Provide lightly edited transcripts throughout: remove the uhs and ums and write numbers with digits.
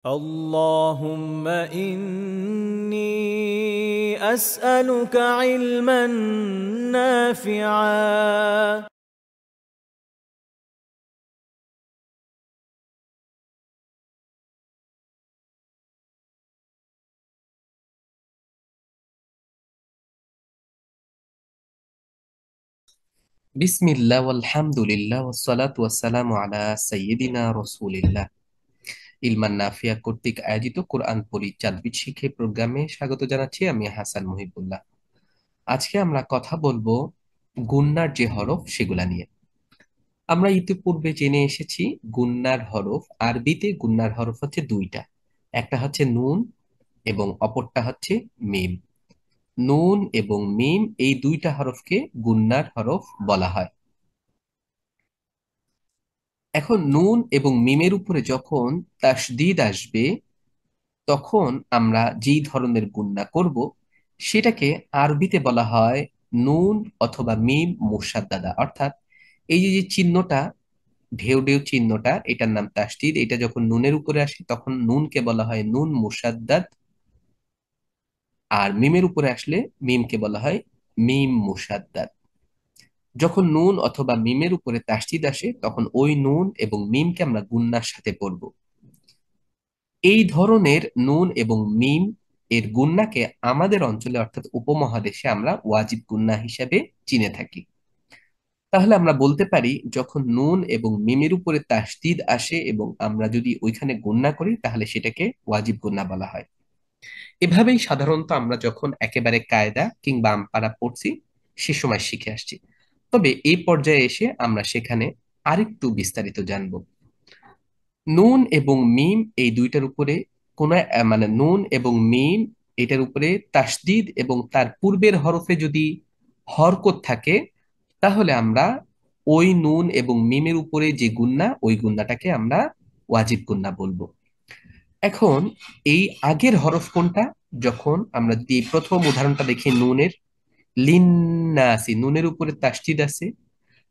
اللهم إني أسألك علما نافعا. বিসমিল্লাহ আলহামদুলিল্লাহ ওয়াসসালাতু ওয়াসসালামু আলা সাইয়্যিদিনা রাসূলিল্লাহ। ইলমান নাফিয়া কর্তৃক আয়োজিত কোরআন পরিচালবিদ শিক্ষা প্রোগ্রামে স্বাগত জানাচ্ছি। আমি হাসান মুহিবুল্লাহ। আজকে আমরা কথা বলবো গুন্নার যে হরফ সেগুলা নিয়ে। আমরা ইতিপূর্বে জেনে এসেছি গুন্নার হরফ, আরবিতে গুন্নার হরফ হচ্ছে দুইটা। একটা হচ্ছে নুন এবং অপরটা হচ্ছে মিম। নুন এবং মিম এই দুইটা হরফকে গুন্নার হরফ বলা হয়। এখন নুন এবং মিমের উপরে যখন তাসদিদ আসবে, তখন আমরা যেই ধরনের গুণনা করব সেটাকে আরবিতে বলা হয় নুন অথবা মিম মুসাদ্দাদা। অর্থাৎ এই যে যে চিহ্নটা, ঢেউ ঢেউ চিহ্নটা, এটার নাম তাসদিদ। এটা যখন নুনের উপরে আসে তখন নুনকে বলা হয় নুন মুসাদ্দাদ, আর মিমের উপরে আসলে মিমকে বলা হয় মিম মুসাদ্দাদ। যখন নুন অথবা মিমের উপরে তাসদিদ আসে তখন ওই নুন এবং মিমকে আমরা গুণনার সাথে পড়ব। এই ধরনের নুন এবং মিম এর গুণনাকে আমাদের অঞ্চলে অর্থাৎ উপমহাদেশে আমরা ওয়াজিব গুণনা হিসেবে চিনে থাকি। তাহলে আমরা বলতে পারি যখন নুন এবং মিমের উপরে তাসদিদ আসে এবং আমরা যদি ওইখানে গুণনা করি তাহলে সেটাকে ওয়াজিব গুণনা বলা হয়। এভাবেই সাধারণত আমরা যখন একেবারে কায়দা কিংবা আমপারা পড়ছি সে সময় শিখে আসছি। তবে এই পর্যায়ে এসে আমরা সেখানে আরেকটু বিস্তারিত জানবো। নুন এবং মিম এই দুইটার উপরে কোন মানে নুন এবং মিম এটার উপরে তাসদিদ এবং তার পূর্বের হরফে যদি হরকত থাকে, তাহলে আমরা ওই নুন এবং মিমের উপরে যে গুন্না, ওই গুন্নাটাকে আমরা ওয়াজিব গুন্না বলবো। এখন এই আগের হরফ কোনটা? যখন আমরা যদি এই প্রথম উদাহরণটা দেখি নুনের, লিন্নাসি, নুনের উপরে তাসদিদ আছে,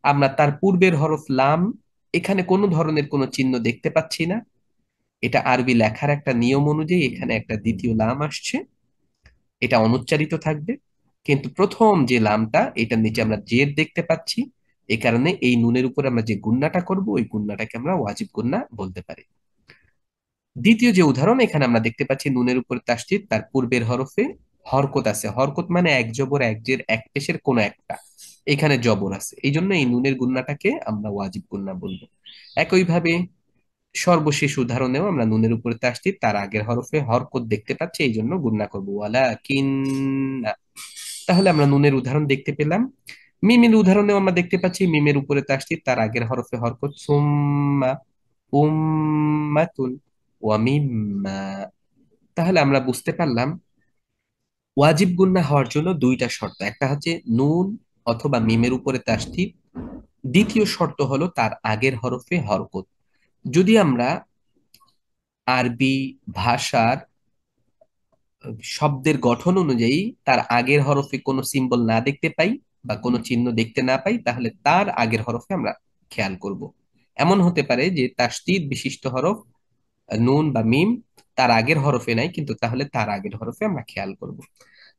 আমরা তার পূর্বের হরফ লাম, এখানে কোনো ধরনের কোনো চিহ্ন দেখতে পাচ্ছি না। এটা আরবি লেখার একটা নিয়ম অনুযায়ী এখানে একটা দ্বিতীয় লাম আসছে, এটা অনুচ্চারিত থাকবে। কিন্তু প্রথম যে লামটা, এটার নিচে আমরা জের দেখতে পাচ্ছি। এই কারণে এই নুনের উপরে আমরা যে গুণনাটা করব ওই গুণনাটাকে আমরা ওয়াজিব গুণনা বলতে পারি। দ্বিতীয় যে উদাহরণ, এখানে আমরা দেখতে পাচ্ছি নুনের উপরে তাসদীদ, তার পূর্বের হরফে হরকত আছে। হরকত মানে এক জবর এক জের এক পেশের কোন একটা, এখানে জবর আছে, এই জন্য এই নুনের গুণনাটাকে আমরা ওয়াজিব গুণনা বলবো। একইভাবে সর্বশেষ উদাহরণেও আমরা নুনের উপরে তাসদীদ, তার আগের হরফে হরকত দেখতে পাচ্ছি, এই জন্য গুণনা করবো ওয়ালা কিন্না। তাহলে আমরা নুনের উদাহরণ দেখতে পেলাম। মিমের উদাহরণেও আমরা দেখতে পাচ্ছি মিমের উপরে তাসদীদ, তার আগের হরফে হরকত, সুম্মা উম্মাতুন ওয়া মিম্মা। তাহলে আমরা বুঝতে পারলাম ওয়াজিব গুন্না হওয়ার জন্য দুইটা শর্ত। একটা হচ্ছে নুন অথবা মিমের উপরে তাসদীদ, দ্বিতীয় শর্ত হলো তার আগের হরফে হরকত। যদি আমরা আরবি ভাষার শব্দের গঠন অনুযায়ী তার আগের হরফে কোনো সিম্বল না দেখতে পাই বা কোনো চিহ্ন দেখতে না পাই, তাহলে তার আগের হরফে আমরা খেয়াল করব। এমন হতে পারে যে তাসদীদ বিশিষ্ট হরফ নুন বা মিম তার আগের হরফে নাই, কিন্তু তাহলে তার আগের হরফে আমরা খেয়াল করব।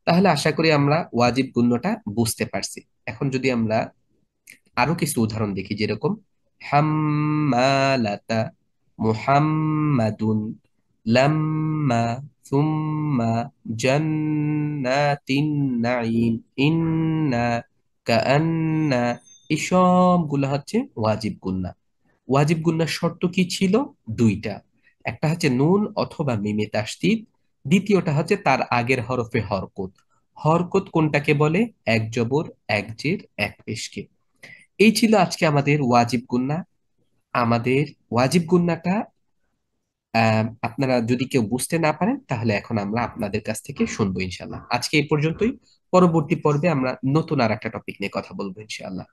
তাহলে আশা করি আমরা ওয়াজিব গুণ্যটা বুঝতে পারছি। এখন যদি আমরা আরো কিছু উদাহরণ দেখি, যেরকম হাম্মালাতা মুহাম্মাদুন লাম্মা সুম্মা জান্নাতিন নাঈম ইন্না কাআন্না, এই সবগুলো হচ্ছে ওয়াজিব গুন্না। ওয়াজিব গুন্নার শর্ত কি ছিল? দুইটা। একটা হচ্ছে নুন অথবা মিমে তাসদীদ, দ্বিতীয়টা হচ্ছে তার আগের হরফে হরকত। হরকত কোনটাকে বলে? এক জবর এক জের এক পেশকে। এই ছিল আজকে আমাদের ওয়াজিব গুন্না। আমাদের ওয়াজিব গুন্নাটা আপনারা যদি কেউ বুঝতে না পারেন তাহলে এখন আমরা আপনাদের কাছ থেকে শুনবো ইনশাল্লাহ। আজকে এই পর্যন্তই। পরবর্তী পর্বে আমরা নতুন আর একটা টপিক নিয়ে কথা বলবো ইনশাআল্লাহ।